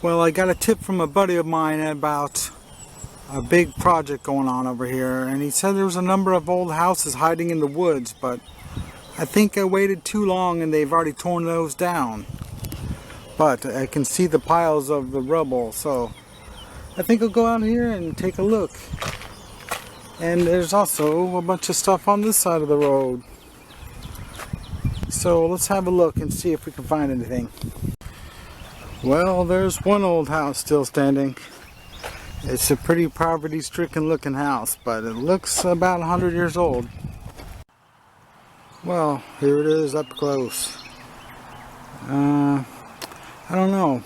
Well, I got a tip from a buddy of mine about a big project going on over here, and he said there was a number of old houses hiding in the woods, but I think I waited too long and they've already torn those down. But I can see the piles of the rubble, so I think I'll go out here and take a look. And there's also a bunch of stuff on this side of the road. So let's have a look and see if we can find anything. Well, there's one old house still standing. It's a pretty poverty-stricken looking house, but it looks about 100 years old. Well, here it is up close. I don't know.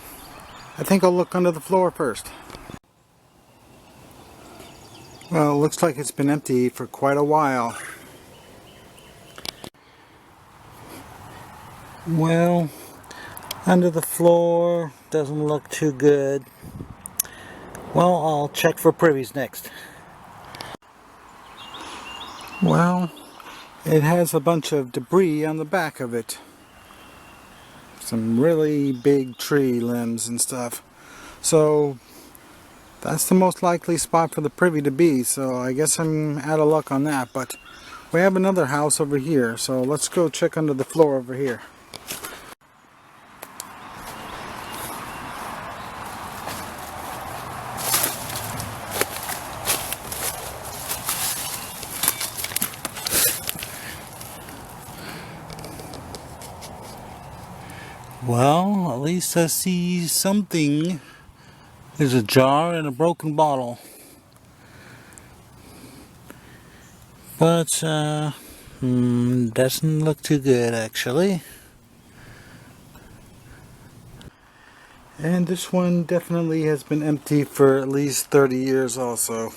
I think I'll look under the floor first. Well, it looks like it's been empty for quite a while. Well, under the floor doesn't look too good. Well, I'll check for privies next. Well, it has a bunch of debris on the back of it. Some really big tree limbs and stuff. So that's the most likely spot for the privy to be, so I guess I'm out of luck on that. But we have another house over here, so let's go check under the floor over here. Well, at least I see something. There's a jar and a broken bottle. But, doesn't look too good actually. And this one definitely has been empty for at least 30 years also.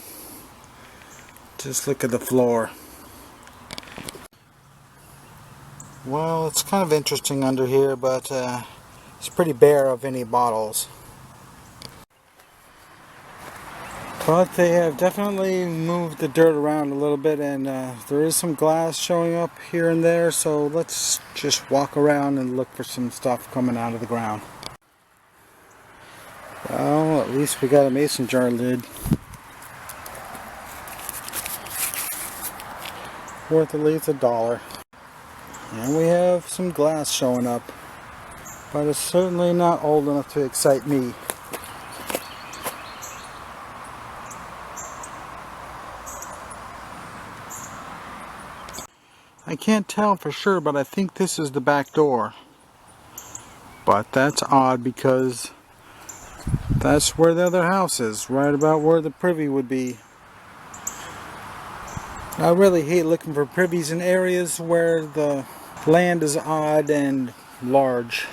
Just look at the floor. Well, it's kind of interesting under here, but it's pretty bare of any bottles. But they have definitely moved the dirt around a little bit, and there is some glass showing up here and there, so let's just walk around and look for some stuff coming out of the ground. Well, at least we got a mason jar lid. Worth at least $1. And we have some glass showing up, but it's certainly not old enough to excite me. I can't tell for sure, but I think this is the back door. But that's odd because that's where the other house is, right about where the privy would be. I really hate looking for privies in areas where the land is odd and large.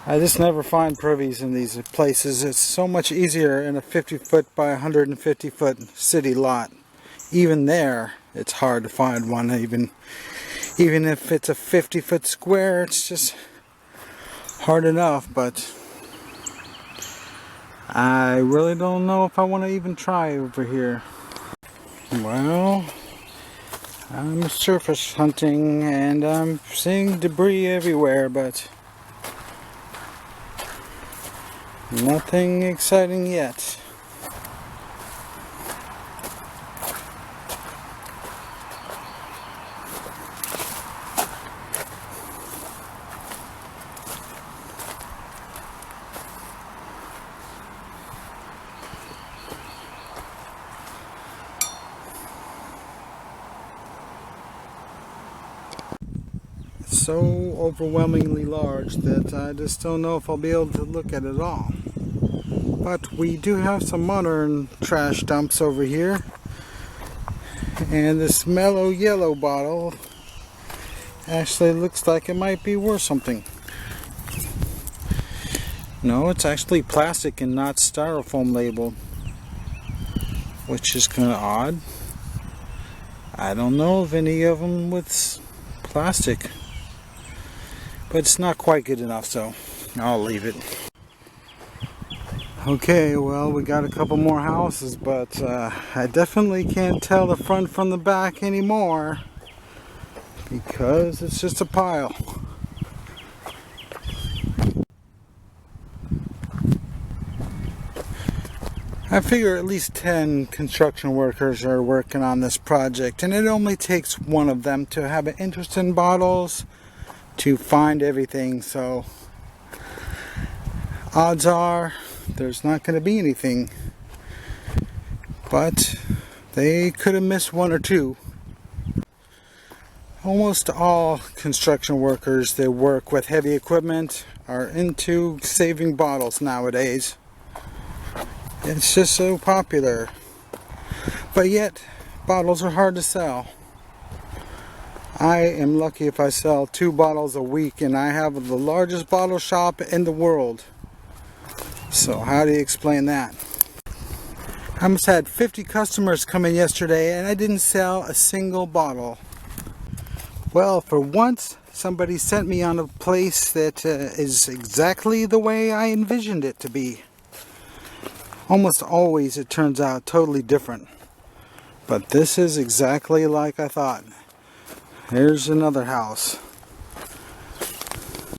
I just never find privies in these places. It's so much easier in a 50-foot by 150-foot city lot. Even there, it's hard to find one. Even if it's a 50-foot square, it's just hard enough. But I really don't know if I want to even try over here. Well, I'm surface hunting and I'm seeing debris everywhere, but nothing exciting yet. So overwhelmingly large that I just don't know if I'll be able to look at it all. But we do have some modern trash dumps over here, and this mellow yellow bottle actually looks like it might be worth something. No, it's actually plastic and not styrofoam labeled, which is kind of odd. I don't know of any of them with plastic. But it's not quite good enough, so I'll leave it. Okay, well, we got a couple more houses, but I definitely can't tell the front from the back anymore because it's just a pile. I figure at least 10 construction workers are working on this project, and it only takes one of them to have an interest in bottles to find everything. So odds are there's not going to be anything, but they could have missed one or two. Almost all construction workers that work with heavy equipment are into saving bottles nowadays. It's just so popular. But yet, bottles are hard to sell. I am lucky if I sell 2 bottles a week, and I have the largest bottle shop in the world. So how do you explain that? I almost had 50 customers come in yesterday, and I didn't sell a single bottle. Well, for once, somebody sent me on a place that is exactly the way I envisioned it to be. Almost always it turns out totally different. But this is exactly like I thought. Here's another house.